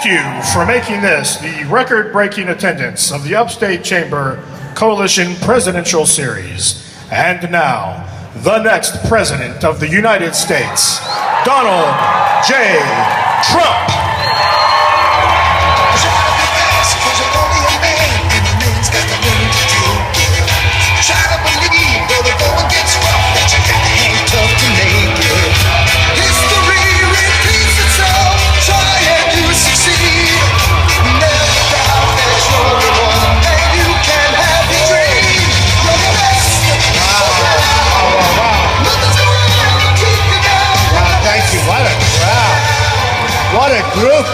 Thank you for making this the record-breaking attendance of the Upstate Chamber Coalition Presidential Series. And now, the next President of the United States, Donald J. Trump. What a group.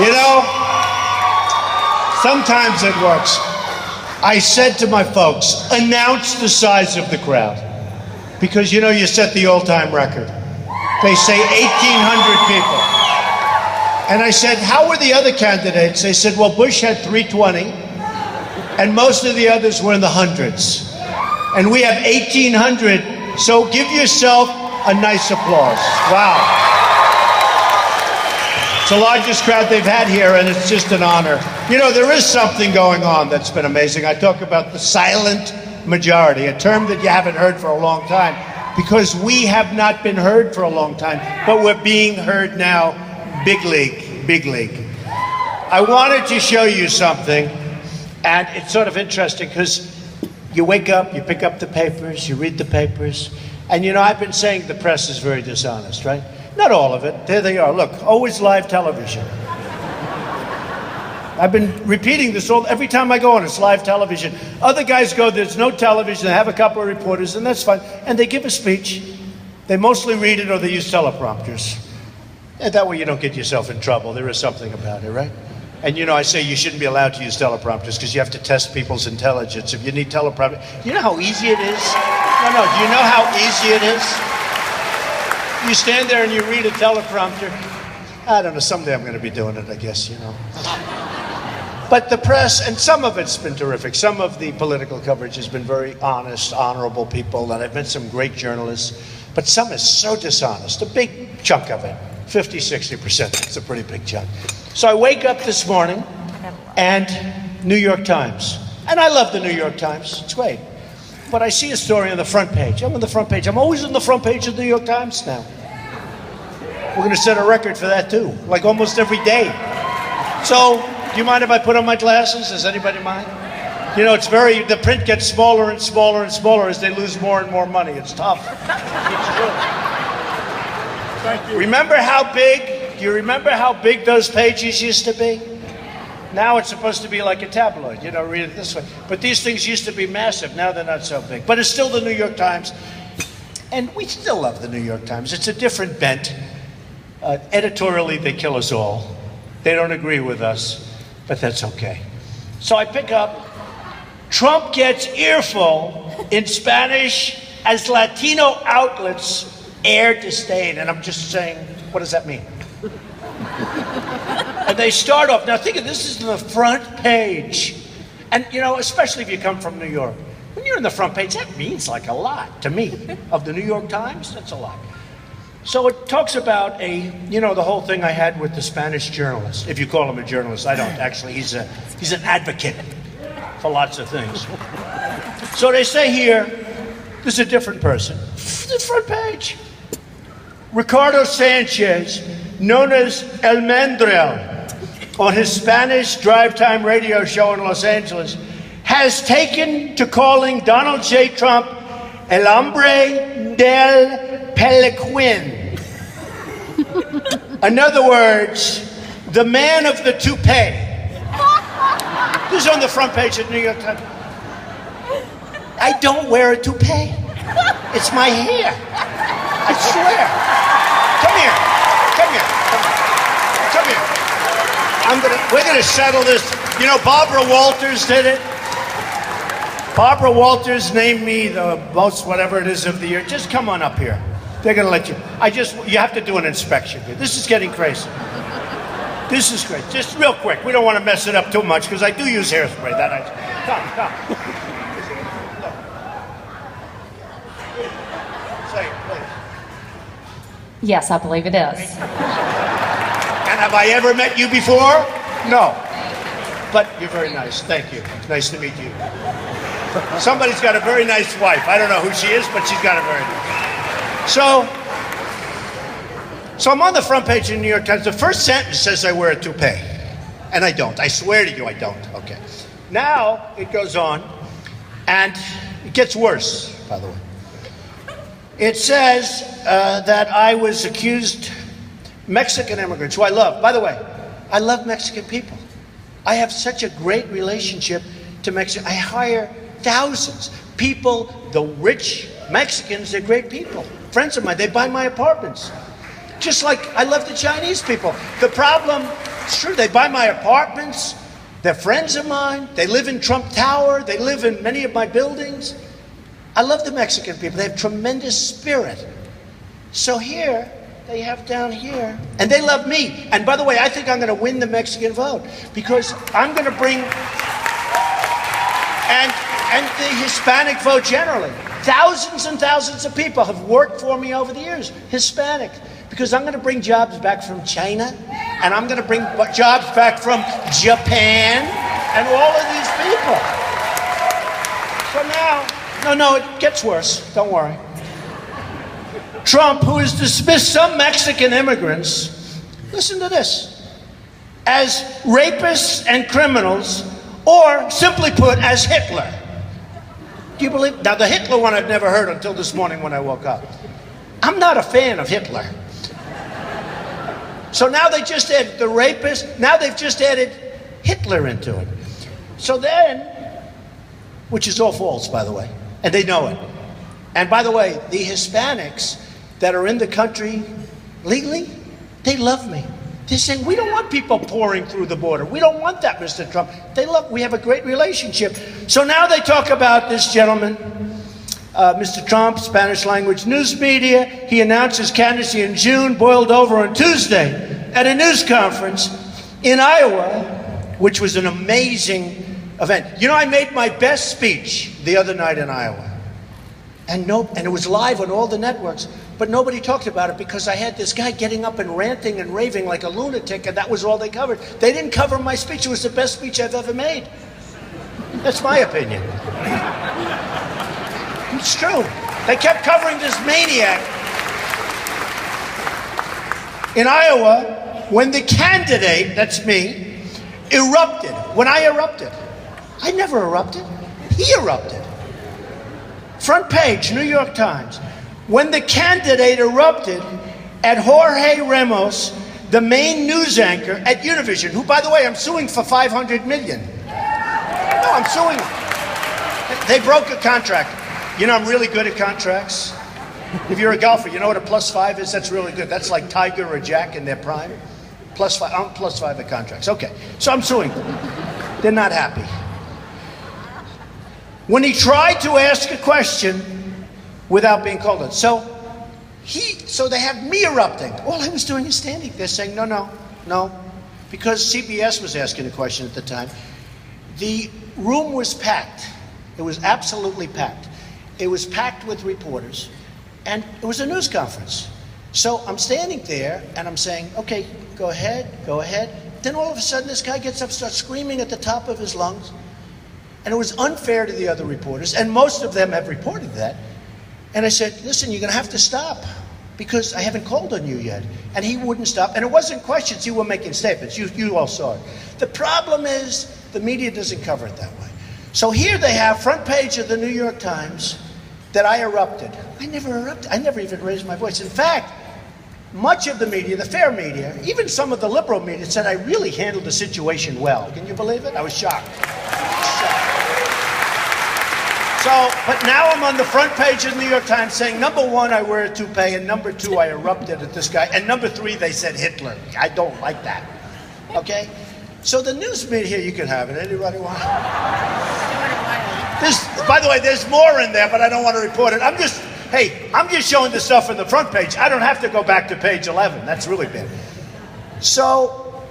You know, sometimes it works. I said to my folks, announce the size of the crowd. Because, you know, you set the all-time record. They say 1,800 people. And I said, how were the other candidates? They said, well, Bush had 320, and most of the others were in the hundreds. And we have 1,800, so give yourself a nice applause. Wow. It's the largest crowd they've had here, and it's just an honor. You know, there is something going on that's been amazing. I talk about the silent majority, a term that you haven't heard for a long time, because we have not been heard for a long time, but we're being heard now, big league, big league. I wanted to show you something, and it's sort of interesting, because you wake up, you pick up the papers, you read the papers, and you know, I've been saying the press is very dishonest, right? Not all of it. There they are. Look, always live television. I've been repeating this every time I go on. It's live television. Other guys go, there's no television. They have a couple of reporters, and that's fine. And they give a speech. They mostly read it or they use teleprompters. And that way you don't get yourself in trouble. There is something about it, right? And you know, I say you shouldn't be allowed to use teleprompters because you have to test people's intelligence. If you need teleprompter, do you know how easy it is? No, do you know how easy it is? You stand there and you read a teleprompter. I don't know, someday I'm going to be doing it, I guess, you know. But the press, and some of it's been terrific. Some of the political coverage has been very honest, honorable people, and I've met some great journalists. But some is so dishonest, a big chunk of it, 50, 60%. It's a pretty big chunk. So I wake up this morning, and New York Times. And I love the New York Times, it's great. But I see a story on the front page. I'm on the front page. I'm always on the front page of the New York Times now. We're going to set a record for that too, like almost every day. So, do you mind if I put on my glasses? Does anybody mind? You know, the print gets smaller and smaller and smaller as they lose more and more money. It's tough. It's true. Thank you. Do you remember how big those pages used to be? Now it's supposed to be like a tabloid, you know, read it this way. But these things used to be massive, now they're not so big. But it's still the New York Times. And we still love the New York Times. It's a different bent. Editorially, they kill us all. They don't agree with us, but that's okay. So I pick up, Trump gets earful in Spanish as Latino outlets air disdain. And I'm just saying, what does that mean? And they start off, now think of this is the front page. And you know, especially if you come from New York, when you're in the front page, that means like a lot to me. Of the New York Times, that's a lot. So it talks about the whole thing I had with the Spanish journalist. If you call him a journalist, I don't actually. He's an advocate for lots of things. So they say here, this is a different person. The front page. Ricardo Sanchez, known as El Mandrill, on his Spanish drive time radio show in Los Angeles, has taken to calling Donald J. Trump El Hombre del Pelequin. In other words, the man of the toupee. This is on the front page of New York Times. I don't wear a toupee. It's my hair. I swear. Come here. We're gonna settle this. You know, Barbara Walters did it. Barbara Walters named me the most whatever it is of the year. Just come on up here. They're gonna let you. You have to do an inspection here. This is getting crazy. This is great. Just real quick. We don't want to mess it up too much because I do use hairspray. Come. Yes, I believe it is. Have I ever met you before? No. But you're very nice. Thank you. Nice to meet you. Somebody's got a very nice wife. I don't know who she is, but she's got a very nice. So I'm on the front page of the New York Times. The first sentence says I wear a toupee. And I don't. I swear to you I don't. Okay. Now it goes on, and it gets worse, by the way. It says that I was accused, Mexican immigrants, who I love. By the way, I love Mexican people. I have such a great relationship to Mexico. I hire thousands. People, the rich Mexicans, they're great people. Friends of mine, they buy my apartments. Just like I love the Chinese people. The problem, it's true, they buy my apartments. They're friends of mine. They live in Trump Tower. They live in many of my buildings. I love the Mexican people. They have tremendous spirit. So here, they have down here, and they love me. And by the way, I think I'm going to win the Mexican vote because I'm going to bring, and the Hispanic vote generally. Thousands and thousands of people have worked for me over the years, Hispanic, because I'm going to bring jobs back from China, and I'm going to bring jobs back from Japan, and all of these people. So now, no, it gets worse. Don't worry. Trump, who has dismissed some Mexican immigrants, listen to this, as rapists and criminals, or simply put, as Hitler. Do you believe? Now, the Hitler one I've never heard until this morning when I woke up. I'm not a fan of Hitler. So now they just added the rapist, now they've just added Hitler into it. So then, which is all false, by the way, and they know it. And by the way, the Hispanics that are in the country legally, they love me. They're saying, we don't want people pouring through the border. We don't want that, Mr. Trump. We have a great relationship. So now they talk about this gentleman, Mr. Trump, Spanish language news media. He announced his candidacy in June, boiled over on Tuesday at a news conference in Iowa, which was an amazing event. You know, I made my best speech the other night in Iowa. And it was live on all the networks, but nobody talked about it because I had this guy getting up and ranting and raving like a lunatic, and that was all they covered. They didn't cover my speech. It was the best speech I've ever made. That's my opinion. It's true. They kept covering this maniac. In Iowa, when the candidate, that's me, erupted, when I erupted, I never erupted. He erupted. Front page, New York Times. When the candidate erupted at Jorge Ramos, the main news anchor at Univision, who, by the way, I'm suing for $500 million. No, I'm suing them. They broke a contract. You know, I'm really good at contracts. If you're a golfer, you know what a +5 is? That's really good. That's like Tiger or Jack in their prime. +5, I'm +5 at contracts. Okay, so I'm suing them. They're not happy. When he tried to ask a question without being called on. So they have me erupting. All I was doing is standing there saying, no. Because CBS was asking a question at the time. The room was packed. It was absolutely packed. It was packed with reporters. And it was a news conference. So I'm standing there and I'm saying, okay, go ahead. Then all of a sudden this guy gets up, starts screaming at the top of his lungs. And it was unfair to the other reporters, and most of them have reported that. And I said, listen, you're going to have to stop because I haven't called on you yet. And he wouldn't stop. And it wasn't questions. He was making statements. You all saw it. The problem is the media doesn't cover it that way. So here they have front page of the New York Times that I erupted. I never erupted. I never even raised my voice. In fact, much of the media, the fair media, even some of the liberal media said I really handled the situation well. Can you believe it? I was shocked. So, but now I'm on the front page of the New York Times saying, number one, I wear a toupee, and number two, I erupted at this guy, and number three, they said Hitler. I don't like that. Okay? So the news media here, you can have it. Anybody want it? By the way, there's more in there, but I don't want to report it. I'm just showing the stuff on the front page. I don't have to go back to page 11. That's really bad. So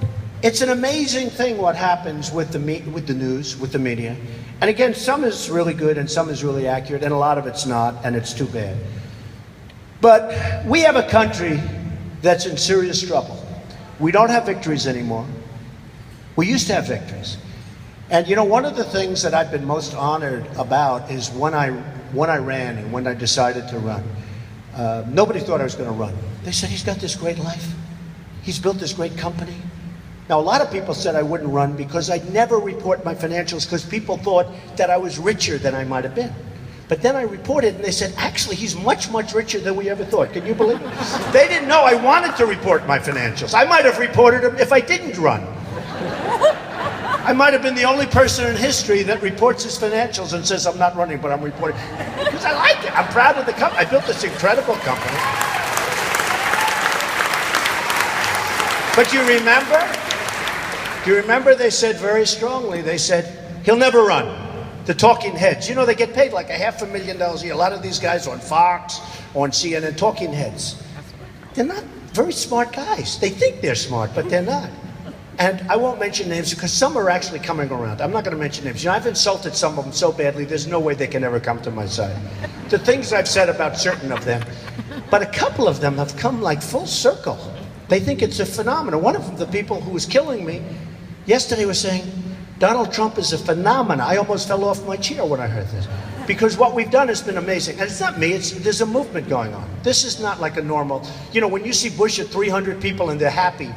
it's an amazing thing what happens with the news, with the media. And again, some is really good and some is really accurate, and a lot of it's not, and it's too bad. But we have a country that's in serious trouble. We don't have victories anymore. We used to have victories. And you know, one of the things that I've been most honored about is when I ran and when I decided to run. Nobody thought I was going to run. They said, he's got this great life. He's built this great company. Now, a lot of people said I wouldn't run because I'd never report my financials because people thought that I was richer than I might have been. But then I reported and they said, actually, he's much, much richer than we ever thought. Can you believe it? They didn't know I wanted to report my financials. I might have reported them if I didn't run. I might have been the only person in history that reports his financials and says, I'm not running, but I'm reporting. Because I like it. I'm proud of the company. I built this incredible company. But you remember? Do you remember they said very strongly, they said, he'll never run. The talking heads. You know, they get paid like $500,000 a year. A lot of these guys on Fox, on CNN, talking heads. They're not very smart guys. They think they're smart, but they're not. And I won't mention names because some are actually coming around. I'm not going to mention names. You know, I've insulted some of them so badly, there's no way they can ever come to my side. The things I've said about certain of them. But a couple of them have come like full circle. They think it's a phenomenon. One of them, the people who was killing me, yesterday was saying, Donald Trump is a phenomenon. I almost fell off my chair when I heard this. Because what we've done has been amazing. And it's not me, there's a movement going on. This is not like a normal, you know, when you see Bush at 300 people and they're happy,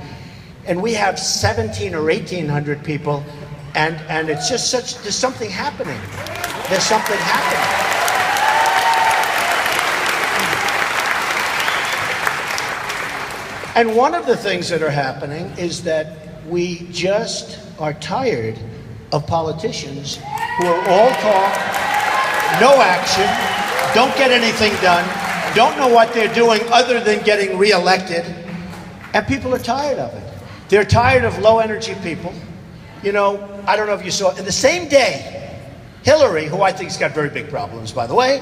and we have 17 or 1,800 people, and it's just such, there's something happening. There's something happening. And one of the things that are happening is that we just are tired of politicians who are all talk, no action, don't get anything done, don't know what they're doing other than getting reelected, and people are tired of it. They're tired of low energy people. You know, I don't know if you saw, in the same day, Hillary, who I think's got very big problems, by the way,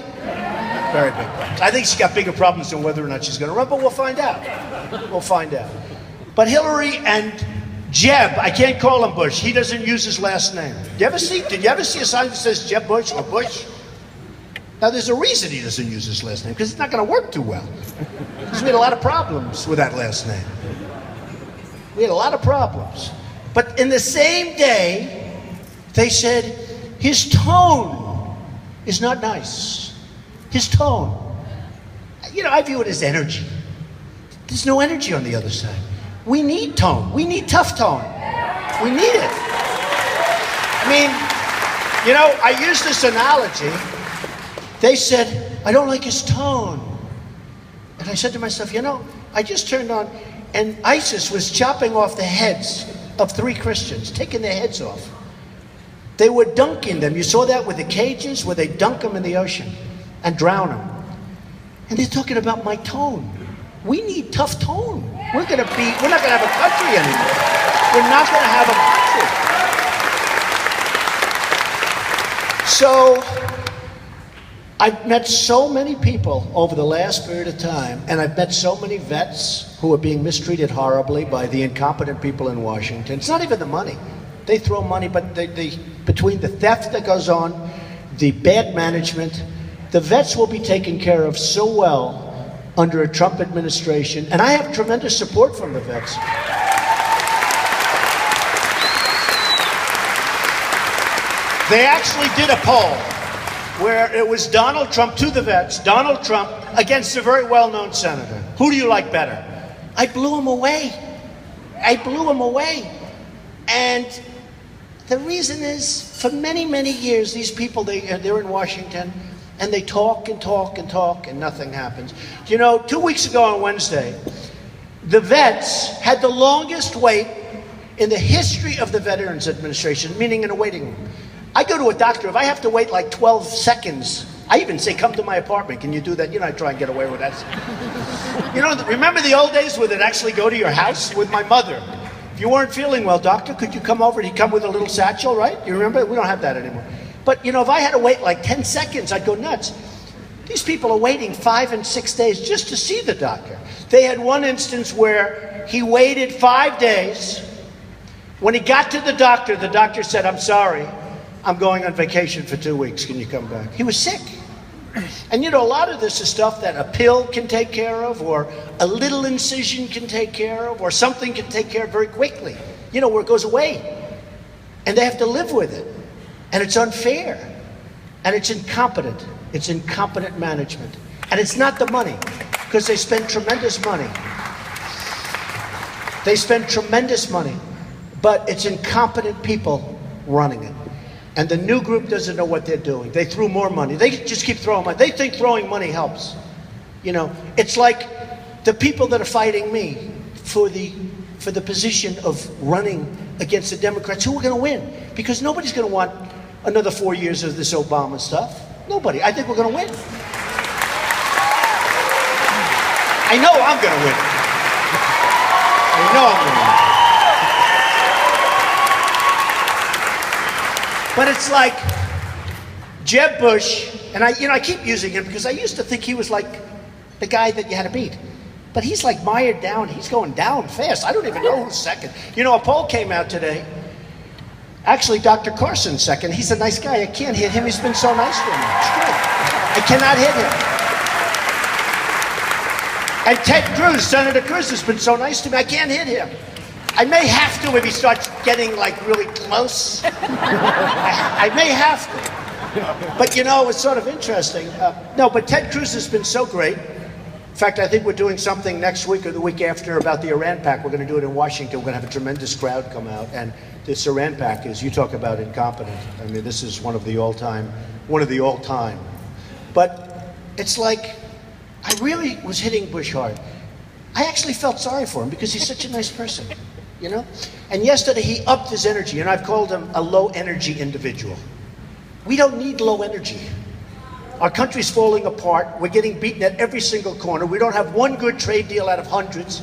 very big problems. I think she's got bigger problems than whether or not she's going to run, but we'll find out. We'll find out. But Hillary and Jeb, I can't call him Bush. He doesn't use his last name. Did you ever see a sign that says Jeb Bush or Bush? Now, there's a reason he doesn't use his last name, because it's not going to work too well. Because we had a lot of problems with that last name. We had a lot of problems. But in the same day, they said, his tone is not nice. His tone. You know, I view it as energy. There's no energy on the other side. We need tone. We need tough tone. We need it. I mean, you know, I use this analogy. They said, I don't like his tone. And I said to myself, you know, I just turned on, and ISIS was chopping off the heads of 3 Christians, taking their heads off. They were dunking them. You saw that with the cages where they dunk them in the ocean and drown them. And they're talking about my tone. We need tough tone. We're not going to have a country anymore. We're not going to have a country. So I've met so many people over the last period of time, and I've met so many vets who are being mistreated horribly by the incompetent people in Washington. It's not even the money. They throw money, but between the theft that goes on, the bad management, the vets will be taken care of so well under a Trump administration, and I have tremendous support from the vets. They actually did a poll where it was Donald Trump to the vets, Donald Trump against a very well-known senator. Who do you like better? I blew him away. I blew him away. And the reason is, for many, many years, these people, they're in Washington, and they talk and talk and talk, and nothing happens. You know, 2 weeks ago on Wednesday, the vets had the longest wait in the history of the Veterans Administration, meaning in a waiting room. I go to a doctor, if I have to wait like 12 seconds, I even say, come to my apartment. Can you do that? You know, I try and get away with that. You know, remember the old days where they'd actually go to your house? With my mother. If you weren't feeling well, doctor, could you come over? And he'd come with a little satchel, right? You remember? We don't have that anymore. But, you know, if I had to wait like 10 seconds, I'd go nuts. These people are waiting 5 and 6 days just to see the doctor. They had one instance where he waited 5 days. When he got to the doctor said, I'm sorry, I'm going on vacation for 2 weeks. Can you come back? He was sick. And you know, a lot of this is stuff that a pill can take care of, or a little incision can take care of, or something can take care of very quickly. You know, where it goes away. And they have to live with it. And it's unfair. And it's incompetent. It's incompetent management. And it's not the money, because they spend tremendous money. They spend tremendous money. But it's incompetent people running it. And the new group doesn't know what they're doing. They threw more money. They just keep throwing money. They think throwing money helps. You know, it's like the people that are fighting me for the position of running against the Democrats. Who are going to win? Because nobody's going to want another 4 years of this Obama stuff. Nobody. I think we're going to win. I know I'm going to win. I know I'm going to win. But it's like Jeb Bush, and I keep using him because I used to think he was like the guy that you had to beat. But he's like mired down. He's going down fast. I don't even know who's second. You know, a poll came out today. Actually, Dr. Carson's second. He's a nice guy. I can't hit him. He's been so nice to me. It's good. I cannot hit him. And Ted Cruz, Senator Cruz, has been so nice to me. I can't hit him. I may have to if he starts getting like really close. I may have to. But you know, it's sort of interesting. No, but Ted Cruz has been so great. In fact, I think we're doing something next week or the week after about the Iran Pact. We're going to do it in Washington. We're going to have a tremendous crowd come out. And this Iran Pact is, you talk about incompetent. I mean, this is one of the all-time. But it's like, I really was hitting Bush hard. I actually felt sorry for him because he's such a nice person, you know? And yesterday he upped his energy, and I've called him a low-energy individual. We don't need low energy. Our country's falling apart. We're getting beaten at every single corner. We don't have one good trade deal out of hundreds.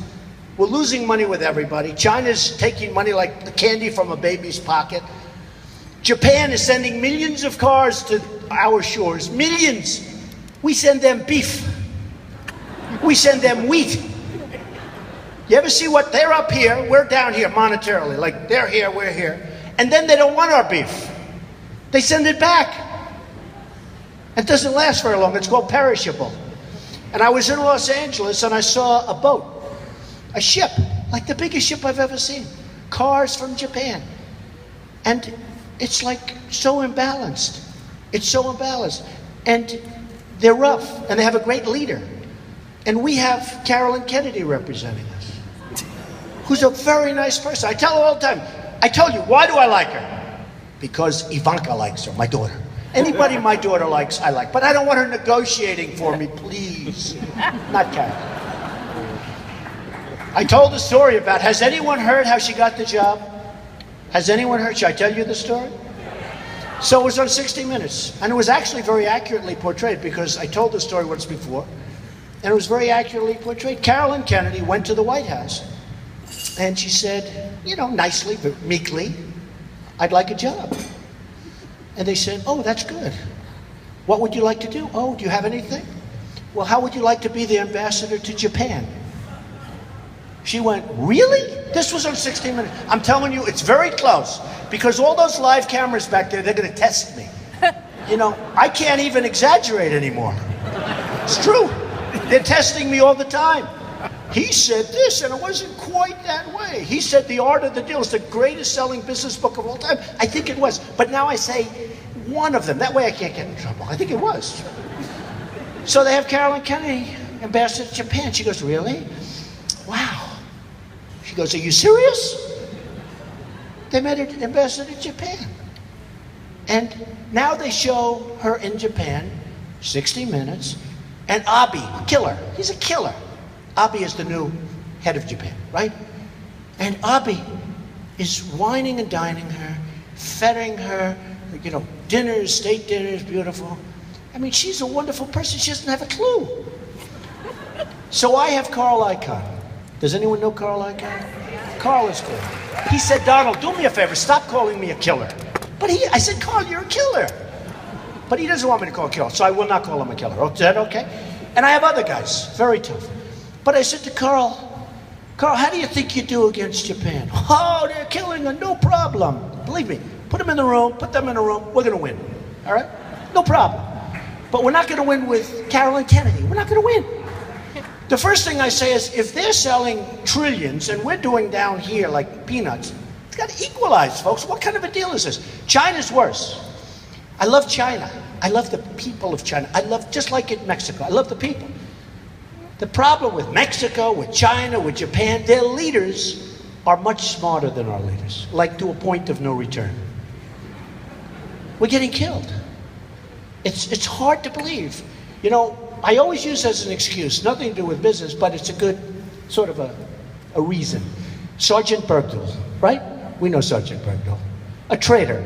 We're losing money with everybody. China's taking money like candy from a baby's pocket. Japan is sending millions of cars to our shores. Millions. We send them beef. We send them wheat. You ever see what they're up here, we're down here monetarily. Like they're here, we're here. And then they don't want our beef. They send it back. It doesn't last very long. It's called perishable. And I was in Los Angeles and I saw a boat, a ship, like the biggest ship I've ever seen. Cars from Japan. And it's like so imbalanced. It's so imbalanced. And they're rough and they have a great leader. And we have Carolyn Kennedy representing us, who's a very nice person. I tell her all the time, I told you, why do I like her? Because Ivanka likes her, my daughter. Anybody my daughter likes, I like. But I don't want her negotiating for me, please. Not Carolyn. I told the story about, has anyone heard how she got the job? Has anyone heard? Should I tell you the story? So it was on 60 Minutes. And it was actually very accurately portrayed because I told the story once before. And it was very accurately portrayed. Carolyn Kennedy went to the White House. And she said, you know, nicely, but meekly, I'd like a job. And they said, oh, that's good. What would you like to do? Oh, do you have anything? Well, how would you like to be the ambassador to Japan? She went, really? This was on 60 Minutes. I'm telling you, it's very close. Because all those live cameras back there, they're going to test me. You know, I can't even exaggerate anymore. It's true. They're testing me all the time. He said this, and it wasn't quite that way. He said The Art of the Deal is the greatest selling business book of all time. I think it was. But now I say one of them. That way I can't get in trouble. I think it was. So they have Carolyn Kennedy, ambassador to Japan. She goes, really? Wow. She goes, are you serious? They made her ambassador to Japan. And now they show her in Japan, 60 Minutes, and Abe, killer. He's a killer. Abe is the new head of Japan, right? And Abe is wining and dining her, feting her, you know, dinners, state dinners, beautiful. I mean, she's a wonderful person. She doesn't have a clue. So I have Carl Icahn. Does anyone know Carl Icahn? Carl is cool. He said, Donald, do me a favor, stop calling me a killer. But I said, Carl, you're a killer. But he doesn't want me to call him a killer, so I will not call him a killer. Is that okay? And I have other guys, very tough. But I said to Carl, how do you think you do against Japan? Oh, they're killing her, no problem. Believe me, put them in the room, we're going to win. All right? No problem. But we're not going to win with Carolyn Kennedy. We're not going to win. The first thing I say is, if they're selling trillions and we're doing down here like peanuts, it's got to equalize, folks. What kind of a deal is this? China's worse. I love China. I love the people of China. I love, just like in Mexico, I love the people. The problem with Mexico, with China, with Japan, their leaders are much smarter than our leaders, like to a point of no return. We're getting killed. It's hard to believe. You know, I always use as an excuse, nothing to do with business, but it's a good sort of a reason. Sergeant Bergdahl, right? We know Sergeant Bergdahl. A traitor.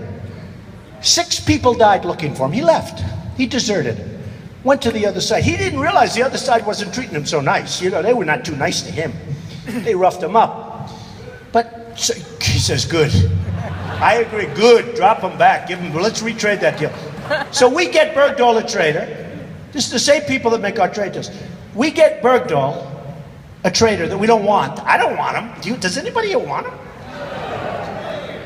6 people died looking for him. He left. He deserted. Went to the other side. He didn't realize the other side wasn't treating him so nice. You know, they were not too nice to him. They roughed him up. But so, he says, good. I agree, good. Drop him back. Give him, let's retrade that deal. So we get Bergdahl a traitor. This is the same people that make our trade deals. We get Bergdahl a traitor that we don't want. I don't want him. Does anybody here want him?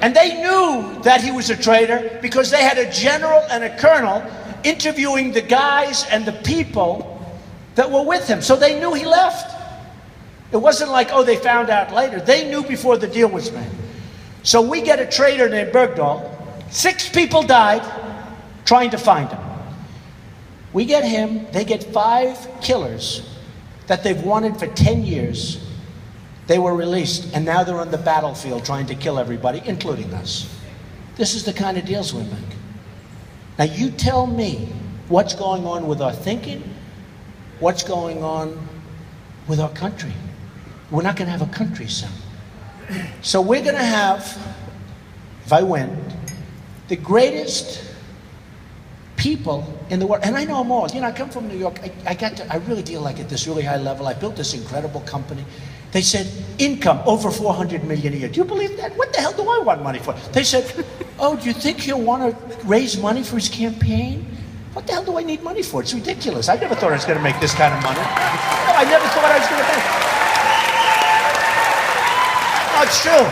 And they knew that he was a traitor because they had a general and a colonel interviewing the guys and the people that were with him. So they knew he left. It wasn't like, oh, they found out later. They knew before the deal was made. So we get a traitor named Bergdahl. 6 people died trying to find him. We get him. They get 5 killers that they've wanted for 10 years. They were released, and now they're on the battlefield trying to kill everybody, including us. This is the kind of deals we make. Now you tell me what's going on with our thinking, what's going on with our country. We're not going to have a country soon. So we're going to have, if I win, the greatest people in the world, and I know them all. You know, I come from New York. I really deal like at this really high level. I built this incredible company. They said, income over 400 million a year. Do you believe that? What the hell do I want money for? They said, oh, do you think he'll want to raise money for his campaign? What the hell do I need money for? It's ridiculous. I never thought I was going to make this kind of money. No, I never thought I was going to make. No, it's true.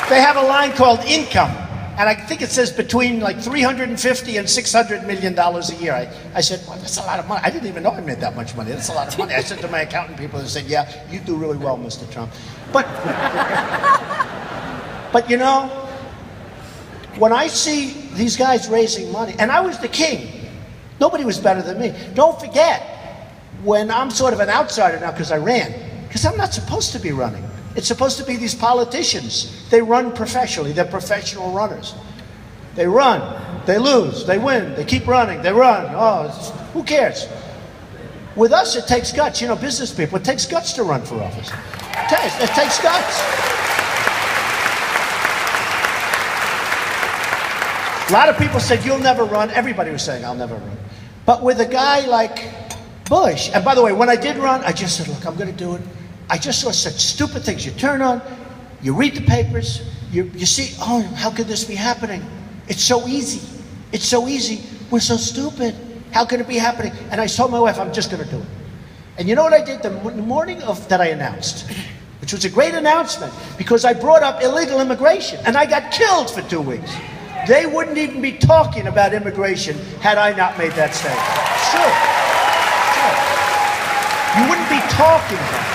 They have a line called income. And I think it says between like $350 and $600 million a year. I said, well, that's a lot of money. I didn't even know I made that much money. That's a lot of money. I said to my accountant people, they said, yeah, you do really well, Mr. Trump. But you know, when I see these guys raising money, and I was the king, nobody was better than me. Don't forget, when I'm sort of an outsider now because I ran, because I'm not supposed to be running. It's supposed to be these politicians. They run professionally. They're professional runners. They run. They lose. They win. They keep running. They run. Oh, who cares? With us, it takes guts. You know, business people, it takes guts to run for office. It takes guts. A lot of people said, you'll never run. Everybody was saying, I'll never run. But with a guy like Bush, and by the way, when I did run, I just said, look, I'm going to do it. I just saw such stupid things. You turn on, you read the papers, you see, oh, how could this be happening? It's so easy. It's so easy. We're so stupid. How could it be happening? And I told my wife, I'm just going to do it. And you know what I did the morning that I announced, which was a great announcement, because I brought up illegal immigration, and I got killed for 2 weeks. They wouldn't even be talking about immigration had I not made that statement. It's true. You wouldn't be talking about it.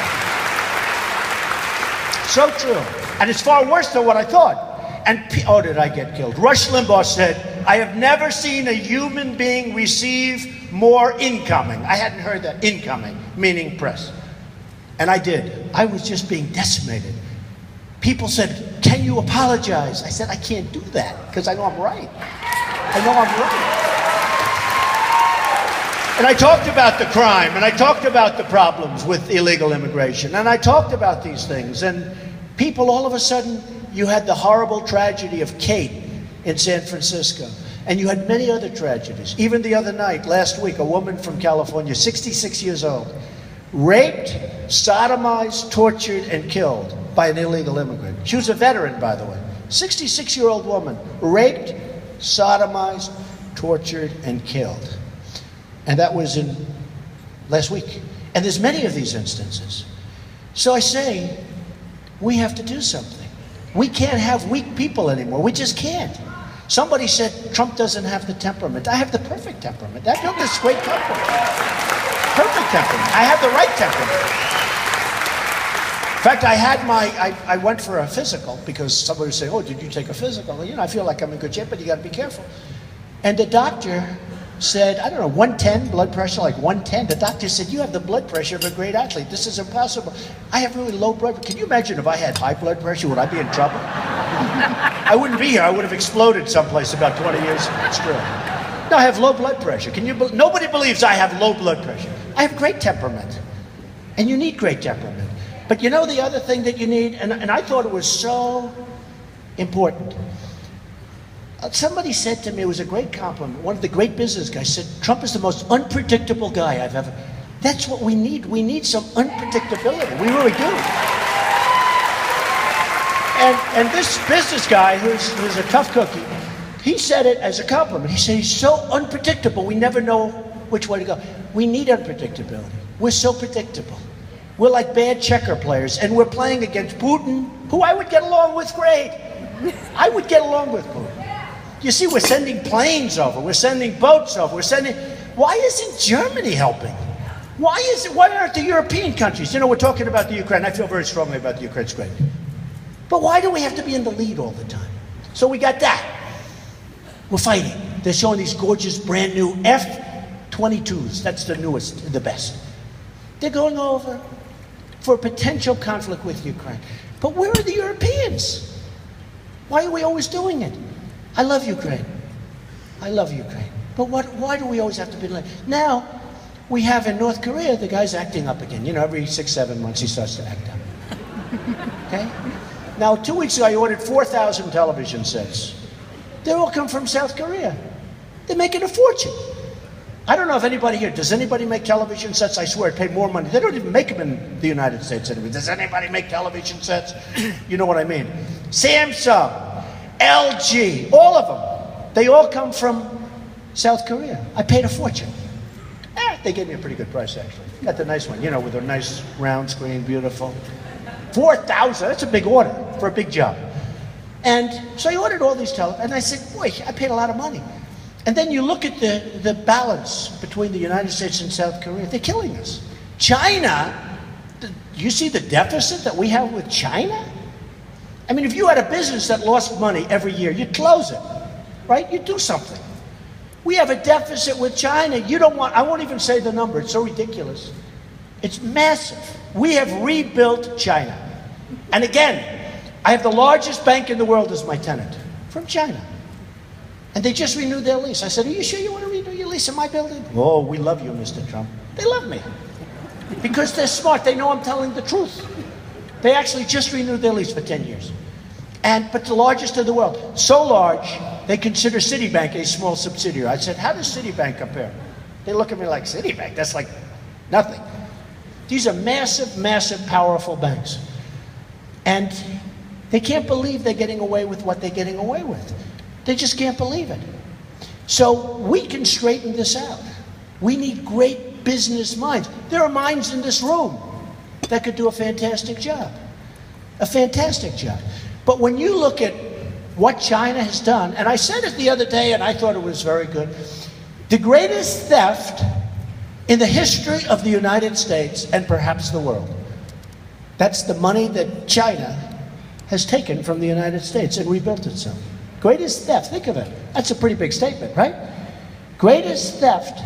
So true. And it's far worse than what I thought. And, oh, did I get killed? Rush Limbaugh said, I have never seen a human being receive more incoming. I hadn't heard that. Incoming, meaning press. And I did. I was just being decimated. People said, can you apologize? I said, I can't do that because I know I'm right. I know I'm right. And I talked about the crime, and I talked about the problems with illegal immigration, and I talked about these things. And people, all of a sudden, you had the horrible tragedy of Kate in San Francisco, and you had many other tragedies. Even the other night, last week, a woman from California, 66 years old, raped, sodomized, tortured, and killed by an illegal immigrant. She was a veteran, by the way. 66-year-old woman, raped, sodomized, tortured, and killed. And that was in last week. And there's many of these instances. So I say, we have to do something. We can't have weak people anymore. We just can't. Somebody said Trump doesn't have the temperament. I have the perfect temperament. I built this great company. Perfect temperament. I have the right temperament. In fact, I went for a physical because somebody would say, oh, did you take a physical? Well, I feel like I'm in good shape, but you got to be careful. And the doctor said, I don't know, 110 blood pressure, like 110. The doctor said, you have the blood pressure of a great athlete. This is impossible. I have really low blood pressure. Can you imagine if I had high blood pressure? Would I be in trouble? I wouldn't be here. I would have exploded someplace about 20 years ago. It's true. No, I have low blood pressure. Nobody believes I have low blood pressure. I have great temperament. And you need great temperament. But you know the other thing that you need, and I thought it was so important. Somebody said to me, it was a great compliment, one of the great business guys said, Trump is the most unpredictable guy I've ever. That's what we need. We need some unpredictability. We really do. And this business guy, who's a tough cookie, he said it as a compliment. He said, he's so unpredictable, we never know which way to go. We need unpredictability. We're so predictable. We're like bad checker players, and we're playing against Putin, who I would get along with great. I would get along with Putin. You see, we're sending planes over. We're sending boats over. Why isn't Germany helping? Why aren't the European countries? We're talking about the Ukraine. I feel very strongly about the Ukraine. It's great. But why do we have to be in the lead all the time? So we got that. We're fighting. They're showing these gorgeous brand new F-22s. That's the newest, the best. They're going over for a potential conflict with Ukraine. But where are the Europeans? Why are we always doing it? I love Ukraine. I love Ukraine. But why do we always have to be like? Now, we have in North Korea, the guy's acting up again. Every 6-7 months he starts to act up. Okay? Now, 2 weeks ago, I ordered 4,000 television sets. They all come from South Korea. They're making a fortune. I don't know if anybody here, does anybody make television sets? I swear, pay more money. They don't even make them in the United States anymore. Does anybody make television sets? You know what I mean. Samsung, LG, all of them. They all come from South Korea. I paid a fortune. They gave me a pretty good price, actually. Got the nice one, with a nice round screen, beautiful. 4,000, that's a big order for a big job. And so I ordered all these televisions, and I said, boy, I paid a lot of money. And then you look at the balance between the United States and South Korea, they're killing us. China, you see the deficit that we have with China? I mean, if you had a business that lost money every year, you'd close it, right? You'd do something. We have a deficit with China. I won't even say the number. It's so ridiculous. It's massive. We have rebuilt China. And again, I have the largest bank in the world as my tenant from China. And they just renewed their lease. I said, are you sure you want to renew your lease in my building? Oh, we love you, Mr. Trump. They love me. Because they're smart. They know I'm telling the truth. They actually just renewed their lease for 10 years. But the largest in the world. So large, they consider Citibank a small subsidiary. I said, how does Citibank compare? They look at me like, Citibank? That's like nothing. These are massive, massive, powerful banks. And they can't believe they're getting away with what they're getting away with. They just can't believe it. So we can straighten this out. We need great business minds. There are minds in this room that could do a fantastic job. A fantastic job. But when you look at what China has done, and I said it the other day and I thought it was very good, the greatest theft in the history of the United States and perhaps the world. That's the money that China has taken from the United States and rebuilt itself. Greatest theft, think of it. That's a pretty big statement, right? Greatest theft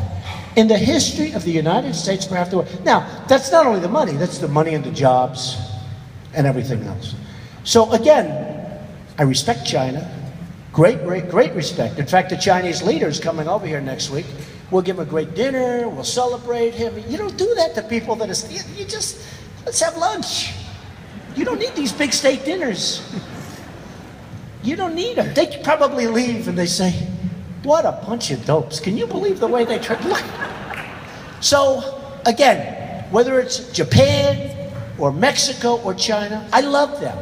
in the history of the United States, perhaps the world. Now, that's not only the money, that's the money and the jobs and everything else. So again, I respect China. Great, great, great respect. In fact, the Chinese leader is coming over here next week. We'll give him a great dinner. We'll celebrate him. You don't do that to people that are, let's have lunch. You don't need these big state dinners. You don't need them. They probably leave and they say, what a bunch of dopes. Can you believe the way they try? Look. So, again, whether it's Japan or Mexico or China, I love them.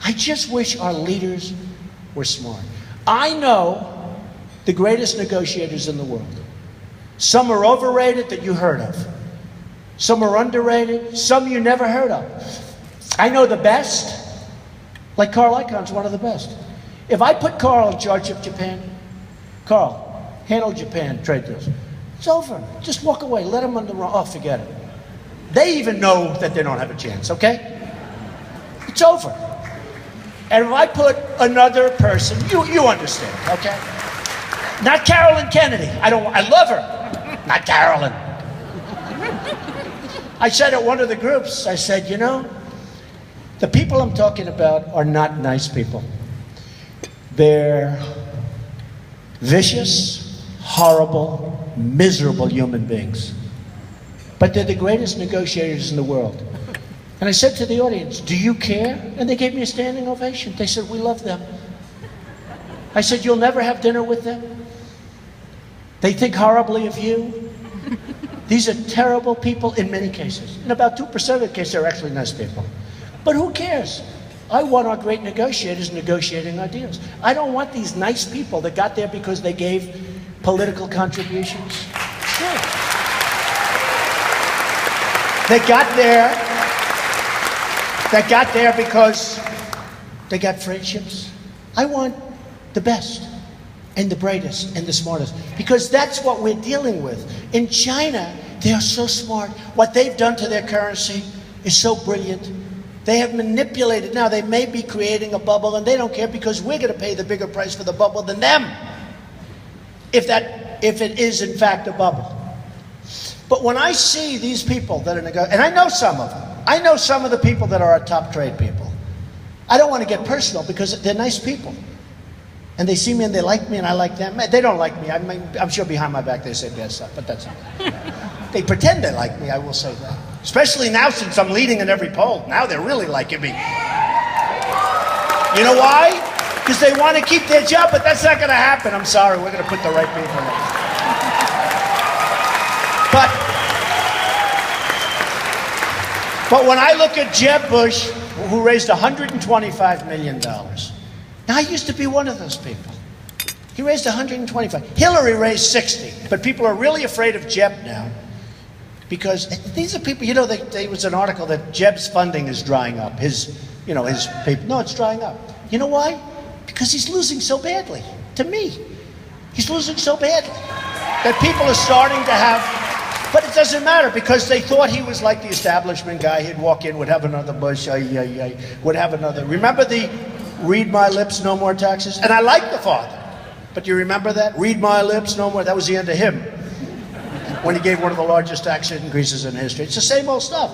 I just wish our leaders were smart. I know the greatest negotiators in the world. Some are overrated that you heard of. Some are underrated. Some you never heard of. I know the best. Like Carl Icahn's one of the best. If I put Carl in charge of Japan, Carl, handle Japan trade deals. It's over. Just walk away. Let them on the wrong. Oh, forget it. They even know that they don't have a chance, okay? It's over. And if I put another person, you understand, okay? Not Carolyn Kennedy. I love her. Not Carolyn. I said at one of the groups, I said, you know, the people I'm talking about are not nice people. They're vicious, horrible, miserable human beings. But they're the greatest negotiators in the world. And I said to the audience, do you care? And they gave me a standing ovation. They said, we love them. I said, you'll never have dinner with them? They think horribly of you? These are terrible people in many cases. In about 2% of the cases, they're actually nice people. But who cares? I want our great negotiators negotiating our deals. I don't want these nice people that got there because they gave political contributions. Sure. They got there because they got friendships. I want the best and the brightest and the smartest, because that's what we're dealing with. In China, they are so smart. What they've done to their currency is so brilliant. They have manipulated. Now, they may be creating a bubble, and they don't care because we're going to pay the bigger price for the bubble than them, if it is, in fact, a bubble. But when I see these people that are negotiating, and I know some of them. I know some of the people that are our top trade people. I don't want to get personal because they're nice people. And they see me and they like me and I like them. They don't like me. I'm sure behind my back they say bad stuff, but that's okay. They pretend they like me, I will say that. Especially now since I'm leading in every poll. Now they're really liking me. You know why? Because they want to keep their job, but that's not going to happen. I'm sorry, we're going to put the right people in. But when I look at Jeb Bush, who raised $125 million. Now, I used to be one of those people. He raised 125. Hillary raised 60. But people are really afraid of Jeb now. Because these are people, you know, there was an article that Jeb's funding is drying up. His people. No, it's drying up. You know why? Because he's losing so badly. To me. He's losing so badly. That people are starting to have... But it doesn't matter because they thought he was like the establishment guy. He'd walk in, would have another Bush, would have another... Remember the read my lips, no more taxes? And I like the father. But you remember that? Read my lips, no more. That was the end of him. When he gave one of the largest tax increases in history. It's the same old stuff.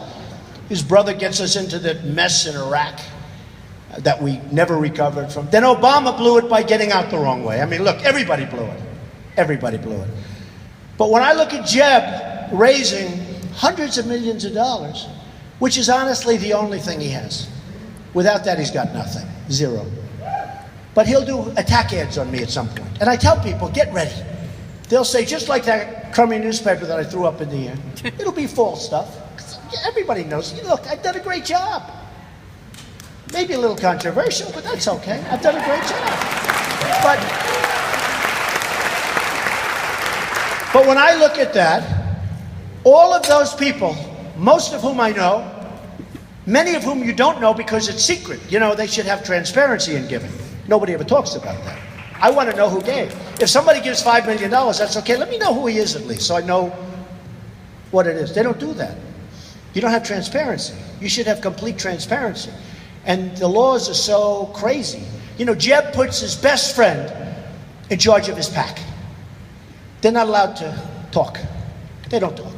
His brother gets us into the mess in Iraq that we never recovered from. Then Obama blew it by getting out the wrong way. I mean, look, everybody blew it. Everybody blew it. But when I look at Jeb raising hundreds of millions of dollars, which is honestly the only thing he has. Without that, he's got nothing. Zero. But he'll do attack ads on me at some point. And I tell people, get ready. They'll say, just like that crummy newspaper that I threw up in the air, it'll be false stuff. Everybody knows. Look, I've done a great job. Maybe a little controversial, but that's okay. I've done a great job. But when I look at that, all of those people, most of whom I know, many of whom you don't know because it's secret. You know, they should have transparency in giving. Nobody ever talks about that. I want to know who gave. If somebody gives $5 million, that's okay. Let me know who he is at least so I know what it is. They don't do that. You don't have transparency. You should have complete transparency. And the laws are so crazy. You know, Jeb puts his best friend in charge of his PAC. They're not allowed to talk. They don't talk.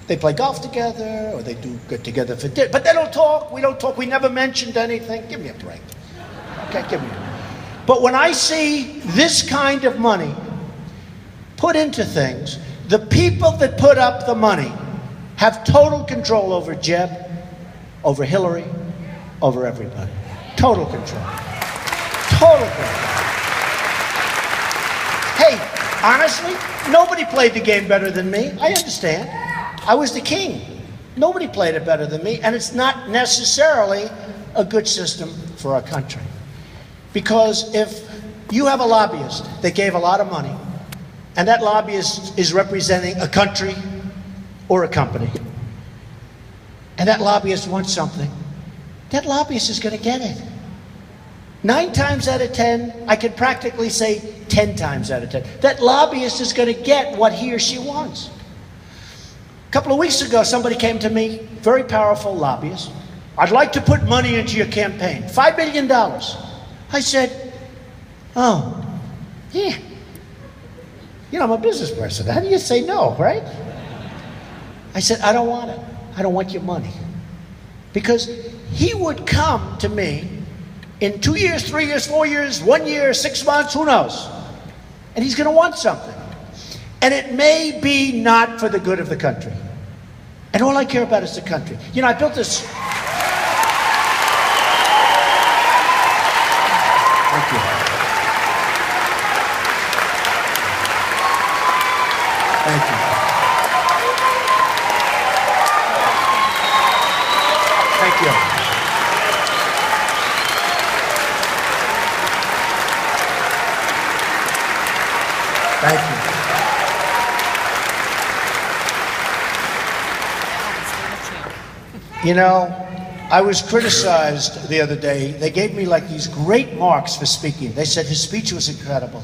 They play golf together, or they do get together for dinner. But they don't talk. We don't talk. We never mentioned anything. Give me a break. Okay, give me a break. But when I see this kind of money put into things, the people that put up the money have total control over Jeb, over Hillary, over everybody. Total control. Total control. Hey, honestly, nobody played the game better than me. I understand. I was the king. Nobody played it better than me, and it's not necessarily a good system for our country. Because if you have a lobbyist that gave a lot of money, and that lobbyist is representing a country or a company, and that lobbyist wants something, that lobbyist is going to get it. 9 times out of 10, I could practically say 10 times out of 10, that lobbyist is going to get what he or she wants. A couple of weeks ago, somebody came to me, very powerful lobbyist. I'd like to put money into your campaign, $5 million. I said, oh, yeah. You know, I'm a business person. How do you say no, right? I said, I don't want it. I don't want your money. Because he would come to me in 2 years, 3 years, 4 years, 1 year, 6 months, who knows? And he's going to want something. And it may be not for the good of the country. And all I care about is the country. You know, I built this... Thank you. Thank you. Thank you. Thank you. You know, I was criticized the other day. They gave me like these great marks for speaking. They said his speech was incredible.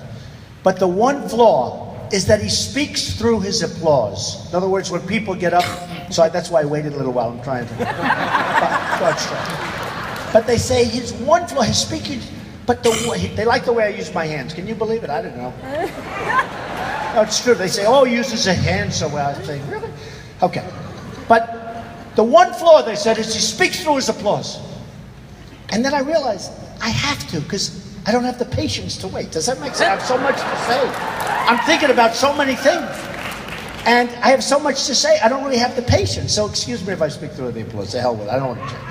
But the one flaw is that he speaks through his applause. In other words, when people get up, so that's why I waited a little while. I'm trying to. But they say his one flaw, his speaking, but they like the way I use my hands. Can you believe it? I don't know. No, it's true. They say, oh, he uses his hands so well. I say, really? Okay. But the one flaw, they said, is he speaks through his applause. And then I realized I have to, because I don't have the patience to wait. Does that make sense? I have so much to say. I'm thinking about so many things. And I have so much to say, I don't really have the patience. So excuse me if I speak through the applause. The hell with it. I don't want to change.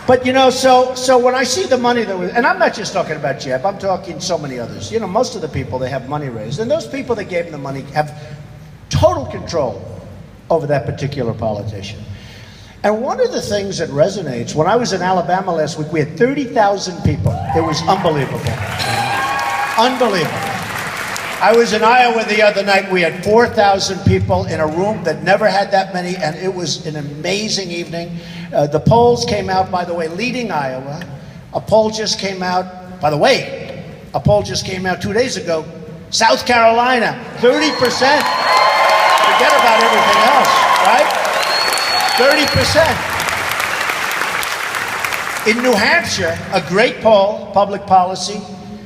But you know, so when I see the money that was, and I'm not just talking about Jeb, I'm talking so many others. You know, most of the people, they have money raised. And those people that gave them the money have total control over that particular politician. And one of the things that resonates, when I was in Alabama last week, we had 30,000 people. It was unbelievable. Unbelievable. I was in Iowa the other night. We had 4,000 people in a room that never had that many, and it was an amazing evening. The polls came out, by the way, leading Iowa. A poll just came out, by the way, a poll just came out 2 days ago. South Carolina, 30%. Forget about everything else, right? 30%. In New Hampshire, a great poll, public policy,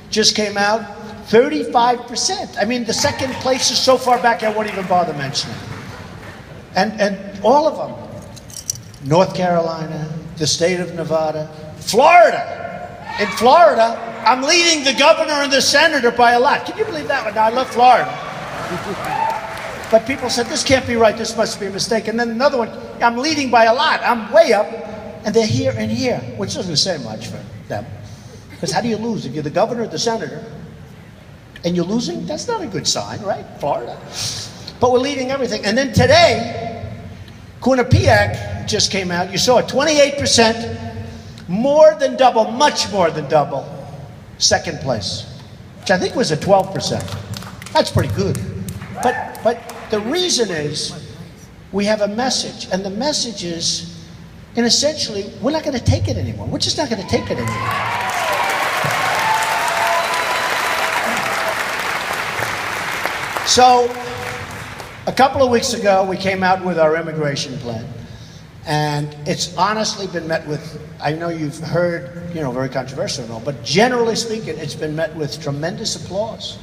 just came out, 35%. I mean, the second place is so far back I won't even bother mentioning. And all of them, North Carolina, the state of Nevada, Florida. In Florida, I'm leading the governor and the senator by a lot. Can you believe that one? Now, I love Florida. But people said, this can't be right, this must be a mistake. And then another one, I'm leading by a lot, I'm way up, and they're here and here, which doesn't say much for them. Because how do you lose? If you're the governor or the senator, and you're losing, that's not a good sign, right? Florida. But we're leading everything. And then today, Quinnipiac just came out, you saw it, 28%, more than double, much more than double, second place, which I think was at 12%. That's pretty good. But the reason is we have a message, and the message is, and essentially, we're not going to take it anymore. We're just not going to take it anymore. So, a couple of weeks ago, we came out with our immigration plan, and it's honestly been met with, I know you've heard, you know, very controversial and all, but generally speaking, it's been met with tremendous applause.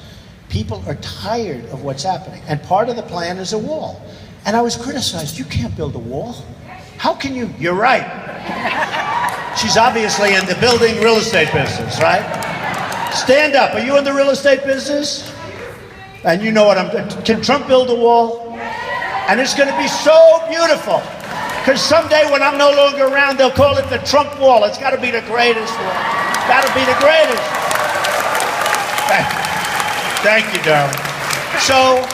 People are tired of what's happening. And part of the plan is a wall. And I was criticized. You can't build a wall. How can you? You're right. She's obviously in the building real estate business, right? Stand up. Are you in the real estate business? And you know what can Trump build a wall? And it's going to be so beautiful. Because someday when I'm no longer around, they'll call it the Trump wall. It's got to be the greatest wall. It's got to be the greatest. Thank you, darling. So,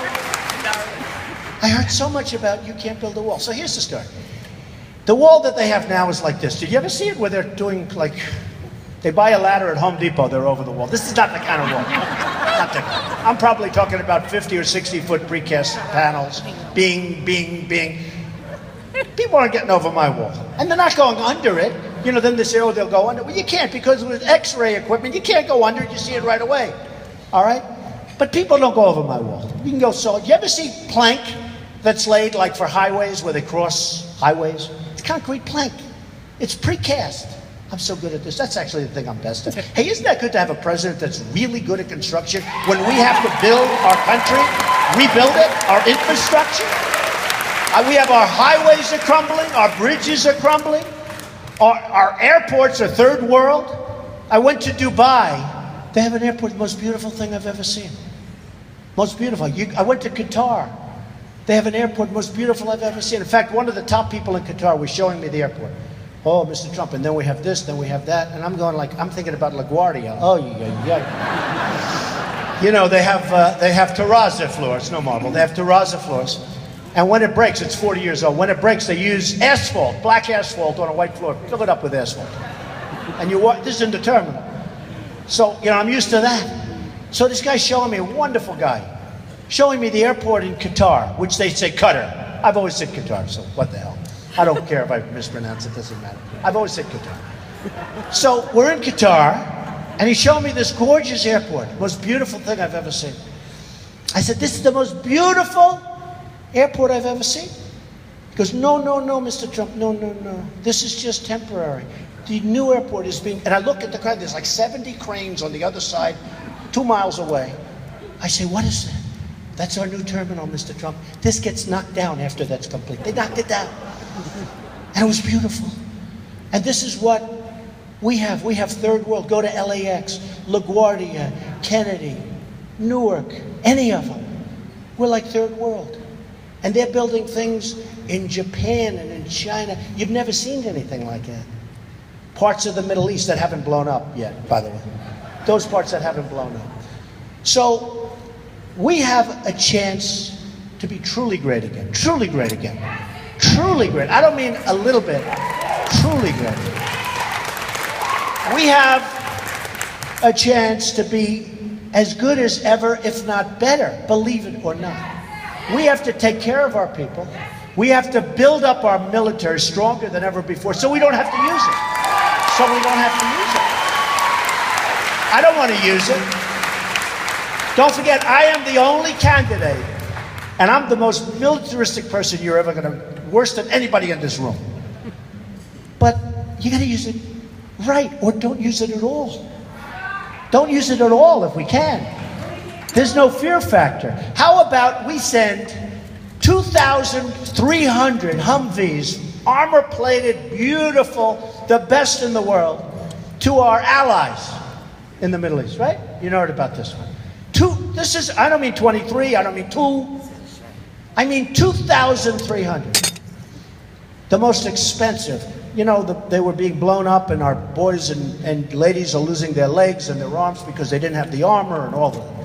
I heard so much about you can't build a wall. So here's the story. The wall that they have now is like this. Did you ever see it where they're doing like, they buy a ladder at Home Depot, they're over the wall. This is not the kind of wall. Not the, I'm probably talking about 50 or 60 foot precast panels. Bing. People aren't getting over my wall. And they're not going under it. You know, then they say, oh, they'll go under. Well, you can't, because with X-ray equipment, you can't go under. You see it right away. All right? But people don't go over my wall. You can go so. You ever see plank that's laid like for highways where they cross highways? It's concrete plank. It's precast. I'm so good at this. That's actually the thing I'm best at. Hey, isn't that good to have a president that's really good at construction when we have to build our country, rebuild it, our infrastructure? We have our highways are crumbling, our bridges are crumbling, our airports are third world. I went to Dubai. They have an airport, the most beautiful thing I've ever seen. Most beautiful. I went to Qatar. They have an airport, most beautiful I've ever seen. In fact, one of the top people in Qatar was showing me the airport. Oh, Mr. Trump, and then we have this, then we have that. And I'm going like, I'm thinking about LaGuardia. Oh, yeah. You know, they have terrazzo floors, no marble. They have terrazzo floors. And when it breaks, it's 40 years old. When it breaks, they use asphalt, black asphalt on a white floor. Fill it up with asphalt. And you walk, this is in the terminal. So, you know, I'm used to that. So this guy's showing me, a wonderful guy, showing me the airport in Qatar, which they say Qatar. I've always said Qatar, so what the hell. I don't care if I mispronounce it, doesn't matter. I've always said Qatar. So we're in Qatar, and he's showing me this gorgeous airport, most beautiful thing I've ever seen. I said, this is the most beautiful airport I've ever seen. He goes, no, Mr. Trump, no. This is just temporary. The new airport is being, and I look at the crowd, there's like 70 cranes on the other side, 2 miles away. I say, what is that? That's our new terminal, Mr. Trump. This gets knocked down after that's complete. They knocked it down. And it was beautiful. And this is what we have. We have third world. Go to LAX, LaGuardia, Kennedy, Newark, any of them. We're like third world. And they're building things in Japan and in China. You've never seen anything like that. Parts of the Middle East that haven't blown up yet, by the way. Those parts that haven't blown up. So we have a chance to be truly great again. Truly great again. Truly great. I don't mean a little bit. Truly great. We have a chance to be as good as ever, if not better, believe it or not. We have to take care of our people. We have to build up our military stronger than ever before so we don't have to use it. So we don't have to use it. I don't want to use it. Don't forget, I am the only candidate, and I'm the most militaristic person you're ever going to, worse than anybody in this room. But you got to use it right, or don't use it at all. Don't use it at all if we can. There's no fear factor. How about we send 2,300 Humvees, armor-plated, beautiful, the best in the world, to our allies in the Middle East, right? You heard about this one. This is, I don't mean 23, I don't mean 2. I mean 2,300. The most expensive. You know, they were being blown up, and our boys and ladies are losing their legs and their arms because they didn't have the armor and all that.